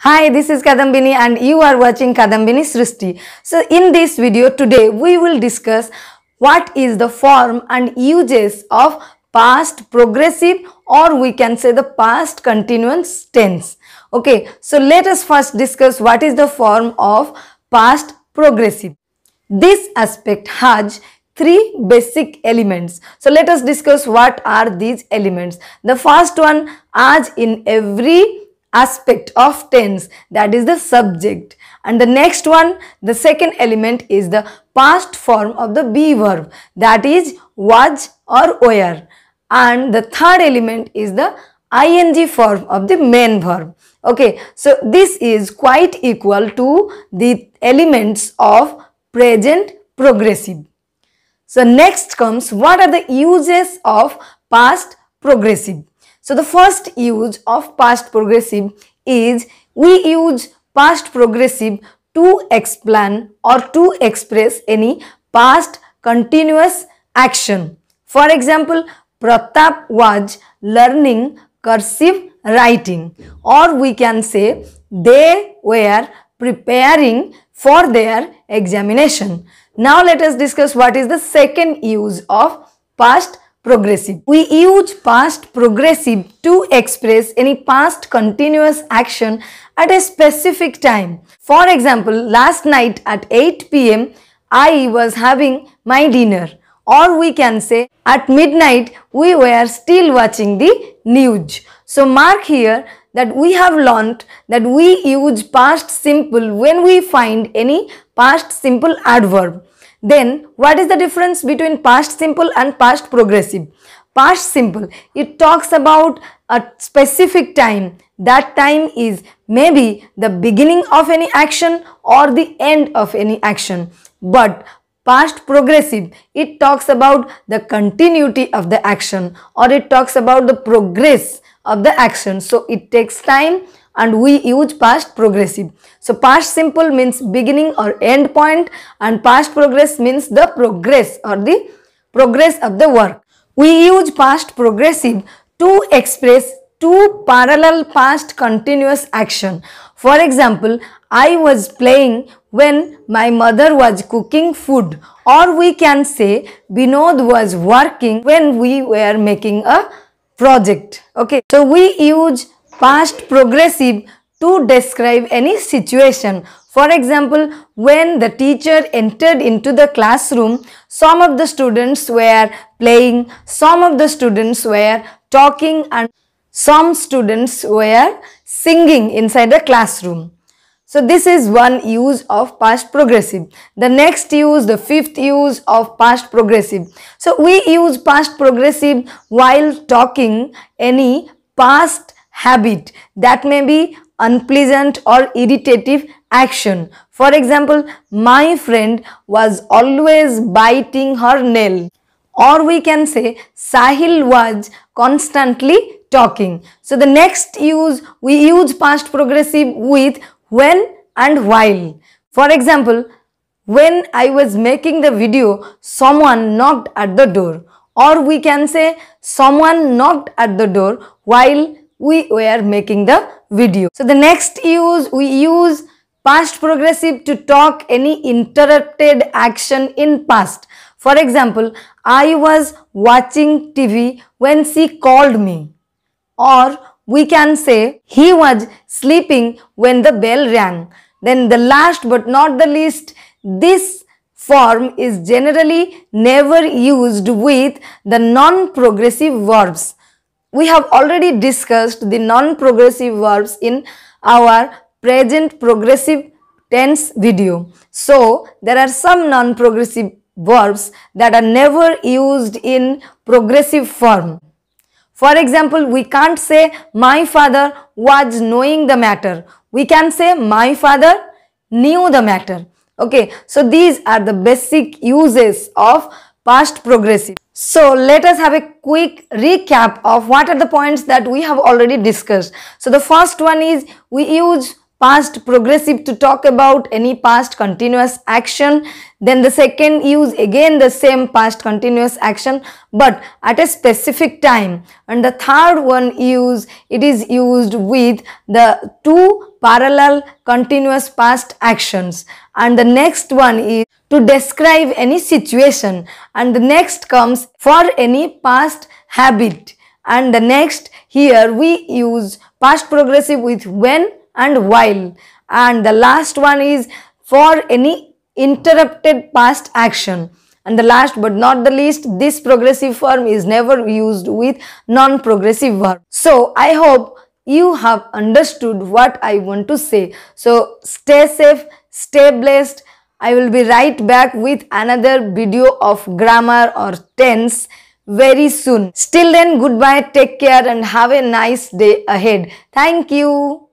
Hi, this is Kadambini and you are watching Kadambini Srishti. So in this video today we will discuss what is the form and uses of past progressive, or we can say the past continuous tense. Okay, so let us first discuss what is the form of past progressive. This aspect has three basic elements. So let us discuss what are these elements. The first one, as in every aspect of tense, that is the subject, and the next one, the second element, is the past form of the be verb, that is was or were, and the third element is the ing form of the main verb. Okay, so this is quite equal to the elements of present progressive. So next comes, what are the uses of past progressive? So the first use of past progressive is we use past progressive to explain or to express any past continuous action. For example, Pratap was learning cursive writing, or we can say they were preparing for their examination. Now let us discuss what is the second use of past progressive. We use past progressive to express any past continuous action at a specific time. For example, last night at 8 p.m. I was having my dinner, or we can say at midnight we were still watching the news. So mark here that we have learnt that we use past simple when we find any past simple adverb. Then what is the difference between past simple and past progressive? Past simple, it talks about a specific time. That time is maybe the beginning of any action or the end of any action. But past progressive, it talks about the continuity of the action, or it talks about the progress of the action. So it takes time and we use past progressive. So past simple means beginning or end point, and past progress means the progress or the progress of the work. We use past progressive to express two parallel past continuous action. For example, I was playing when my mother was cooking food, or we can say Binod was working when we were making a project. Okay, so we use past progressive to describe any situation. For example, when the teacher entered into the classroom, some of the students were playing, some of the students were talking, and some students were singing inside the classroom. So this is one use of past progressive. The next use, the fifth use of past progressive. So we use past progressive while talking any past habit that may be unpleasant or irritative action. For example, my friend was always biting her nail, or we can say Sahil was constantly talking. So the next use, we use past progressive with when and while. For example, when I was making the video, someone knocked at the door, or we can say someone knocked at the door while we were making the video. So the next use, we use past progressive to talk any interrupted action in past. For example, I was watching TV when she called me, or we can say he was sleeping when the bell rang. Then the last but not the least, this form is generally never used with the non-progressive verbs. We have already discussed the non-progressive verbs in our present progressive tense video. So there are some non-progressive verbs that are never used in progressive form. For example, we can't say my father was knowing the matter. We can say my father knew the matter. Okay, so these are the basic uses of past progressive. So let us have a quick recap of what are the points that we have already discussed. So the first one is we use past progressive to talk about any past continuous action. Then the second use again the same past continuous action but at a specific time. And the third one it is used with the two parallel continuous past actions. And the next one is to describe any situation. And the next comes for any past habit. And the next here we use past progressive with when and while. And the last one is for any interrupted past action. And the last but not the least, this progressive form is never used with non-progressive verb. So I hope you have understood what I want to say. So stay safe, stay blessed. I will be right back with another video of grammar or tense very soon. Till then, goodbye, take care and have a nice day ahead. Thank you.